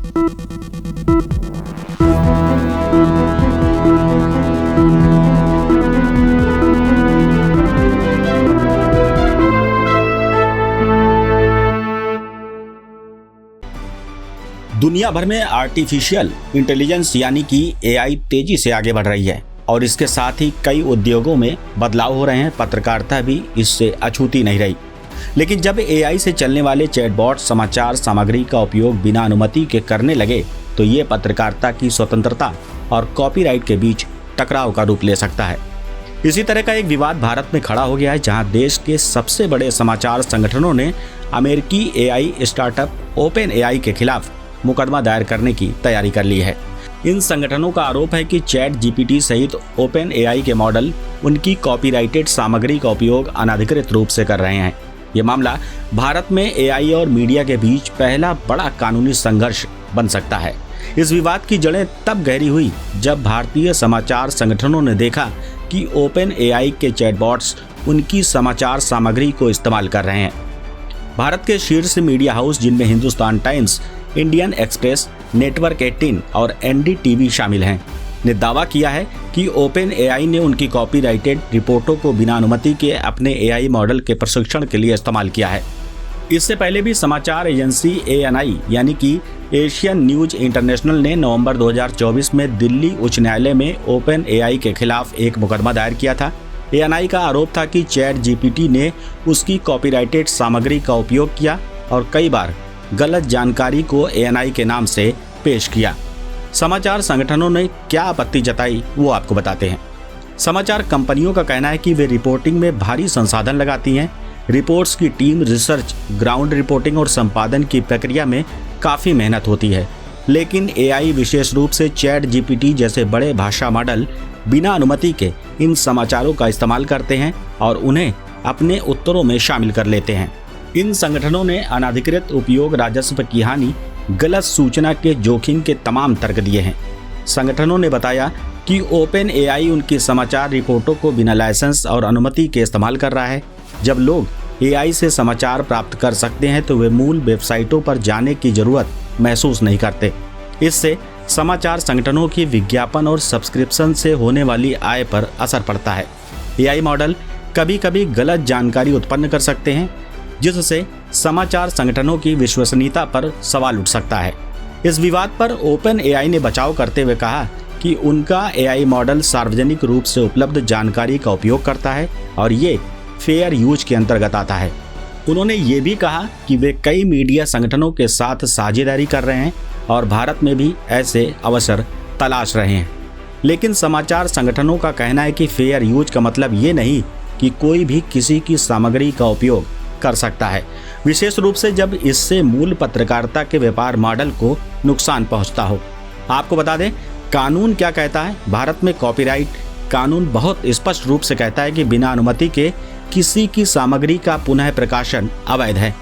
दुनिया भर में आर्टिफिशियल इंटेलिजेंस यानी कि एआई तेजी से आगे बढ़ रही है और इसके साथ ही कई उद्योगों में बदलाव हो रहे हैं। पत्रकारिता भी इससे अछूती नहीं रही। लेकिन जब एआई से चलने वाले चैटबॉट समाचार सामग्री का उपयोग बिना अनुमति के करने लगे तो ये पत्रकारिता की स्वतंत्रता और कॉपीराइट के बीच टकराव का रूप ले सकता है। इसी तरह का एक विवाद भारत में खड़ा हो गया है, जहां देश के सबसे बड़े समाचार संगठनों ने अमेरिकी एआई स्टार्टअप ओपन एआई के खिलाफ मुकदमा दायर करने की तैयारी कर ली है। इन संगठनों का आरोप है कि चैट जीपीटी सहित ओपन एआई के मॉडल उनकी कॉपीराइटेड सामग्री का उपयोग अनधिकृत रूप से कर रहे हैं। ये मामला भारत में एआई और मीडिया के बीच पहला बड़ा कानूनी संघर्ष बन सकता है। इस विवाद की जड़ें तब गहरी हुई जब भारतीय समाचार संगठनों ने देखा कि ओपन एआई के चैटबॉट्स उनकी समाचार सामग्री को इस्तेमाल कर रहे हैं। भारत के शीर्ष मीडिया हाउस, जिनमें Hindustan times, Indian express, network 18 और एनडीटीवी शामिल हैं, ने दावा किया है कि ओपन एआई ने उनकी कॉपीराइटेड रिपोर्टों को बिना अनुमति के अपने एआई मॉडल के प्रशिक्षण के लिए इस्तेमाल किया है। इससे पहले भी समाचार एजेंसी एएनआई यानी कि एशियन न्यूज इंटरनेशनल ने नवंबर 2024 में दिल्ली उच्च न्यायालय में ओपन एआई के खिलाफ एक मुकदमा दायर किया था। एएनआई का आरोप था कि चैट जीपीटी ने उसकी कॉपीराइटेड सामग्री का उपयोग किया और कई बार गलत जानकारी को एएनआई के नाम से पेश किया। समाचार संगठनों ने क्या आपत्ति जताई वो आपको बताते हैं। समाचार कंपनियों का कहना है कि वे रिपोर्टिंग में भारी संसाधन लगाती हैं। रिपोर्ट्स की टीम रिसर्च, ग्राउंड रिपोर्टिंग और संपादन की प्रक्रिया में काफ़ी मेहनत होती है। लेकिन एआई, विशेष रूप से चैट जीपीटी जैसे बड़े भाषा मॉडल, बिना अनुमति के इन समाचारों का इस्तेमाल करते हैं और उन्हें अपने उत्तरों में शामिल कर लेते हैं। इन संगठनों ने अनधिकृत उपयोग, राजस्व की हानि, गलत सूचना के जोखिम के तमाम तर्क दिए हैं। संगठनों ने बताया कि ओपन एआई उनकी समाचार रिपोर्टों को बिना लाइसेंस और अनुमति के इस्तेमाल कर रहा है। जब लोग एआई से समाचार प्राप्त कर सकते हैं तो वे मूल वेबसाइटों पर जाने की जरूरत महसूस नहीं करते। इससे समाचार संगठनों की विज्ञापन और सब्सक्रिप्शन से होने वाली आय पर असर पड़ता है। एआई मॉडल कभी कभी गलत जानकारी उत्पन्न कर सकते हैं, जिससे समाचार संगठनों की विश्वसनीयता पर सवाल उठ सकता है। इस विवाद पर ओपन एआई ने बचाव करते हुए कहा कि उनका एआई मॉडल सार्वजनिक रूप से उपलब्ध जानकारी का उपयोग करता है और ये फेयर यूज के अंतर्गत आता है। उन्होंने ये भी कहा कि वे कई मीडिया संगठनों के साथ साझेदारी कर रहे हैं और भारत में भी ऐसे अवसर तलाश रहे हैं। लेकिन समाचार संगठनों का कहना है कि फेयर यूज का मतलब ये नहीं कि कोई भी किसी की सामग्री का उपयोग कर सकता है, विशेष रूप से जब इससे मूल पत्रकारिता के व्यापार मॉडल को नुकसान पहुंचता हो। आपको बता दें कानून क्या कहता है। भारत में कॉपीराइट कानून बहुत स्पष्ट रूप से कहता है कि बिना अनुमति के किसी की सामग्री का पुनः प्रकाशन अवैध है।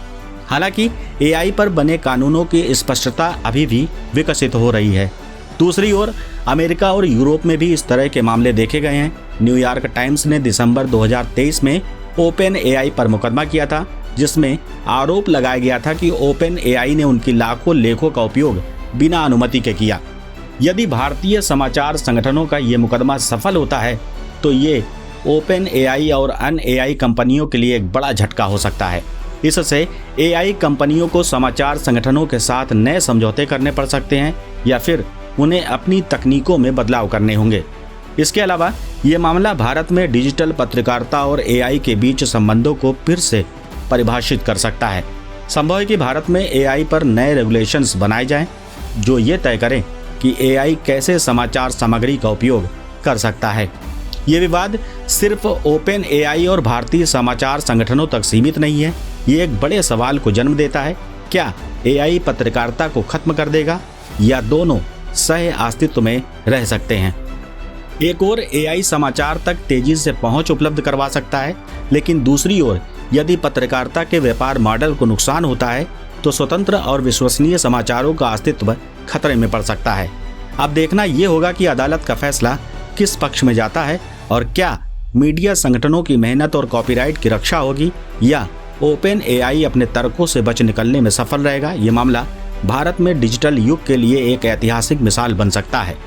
हालांकि एआई पर बने कानूनों की स्पष्टता अभी भी विकसित हो रही है। दूसरी ओर अमेरिका और यूरोप में भी इस तरह के मामले देखे गए हैं। न्यूयॉर्क टाइम्स ने दिसंबर 2023 में ओपन एआई पर मुकदमा किया था, जिसमें आरोप लगाया गया था कि ओपन एआई ने उनकी लाखों लेखों का उपयोग बिना अनुमति के किया। यदि भारतीय समाचार संगठनों का ये मुकदमा सफल होता है तो ये ओपन एआई और अन्य एआई कंपनियों के लिए एक बड़ा झटका हो सकता है। इससे एआई कंपनियों को समाचार संगठनों के साथ नए समझौते करने पड़ सकते हैं या फिर उन्हें अपनी तकनीकों में बदलाव करने होंगे। इसके अलावा ये मामला भारत में डिजिटल पत्रकारिता और एआई के बीच संबंधों को फिर से परिभाषित कर सकता है। संभव है कि भारत में एआई पर नए रेगुलेशंस बनाए जाएं जो ये तय करें कि एआई कैसे समाचार सामग्री का उपयोग कर सकता है। ये विवाद सिर्फ ओपन एआई और भारतीय समाचार संगठनों तक सीमित नहीं है। ये एक बड़े सवाल को जन्म देता है, क्या एआई पत्रकारिता को खत्म कर देगा या दोनों सह अस्तित्व में रह सकते हैं। एक ओर एआई समाचार तक तेजी से पहुंच उपलब्ध करवा सकता है, लेकिन दूसरी ओर यदि पत्रकारिता के व्यापार मॉडल को नुकसान होता है तो स्वतंत्र और विश्वसनीय समाचारों का अस्तित्व खतरे में पड़ सकता है। अब देखना ये होगा कि अदालत का फैसला किस पक्ष में जाता है और क्या मीडिया संगठनों की मेहनत और कॉपीराइट की रक्षा होगी या ओपन एआई अपने तर्कों से बच निकलने में सफल रहेगा। ये मामला भारत में डिजिटल युग के लिए एक ऐतिहासिक मिसाल बन सकता है।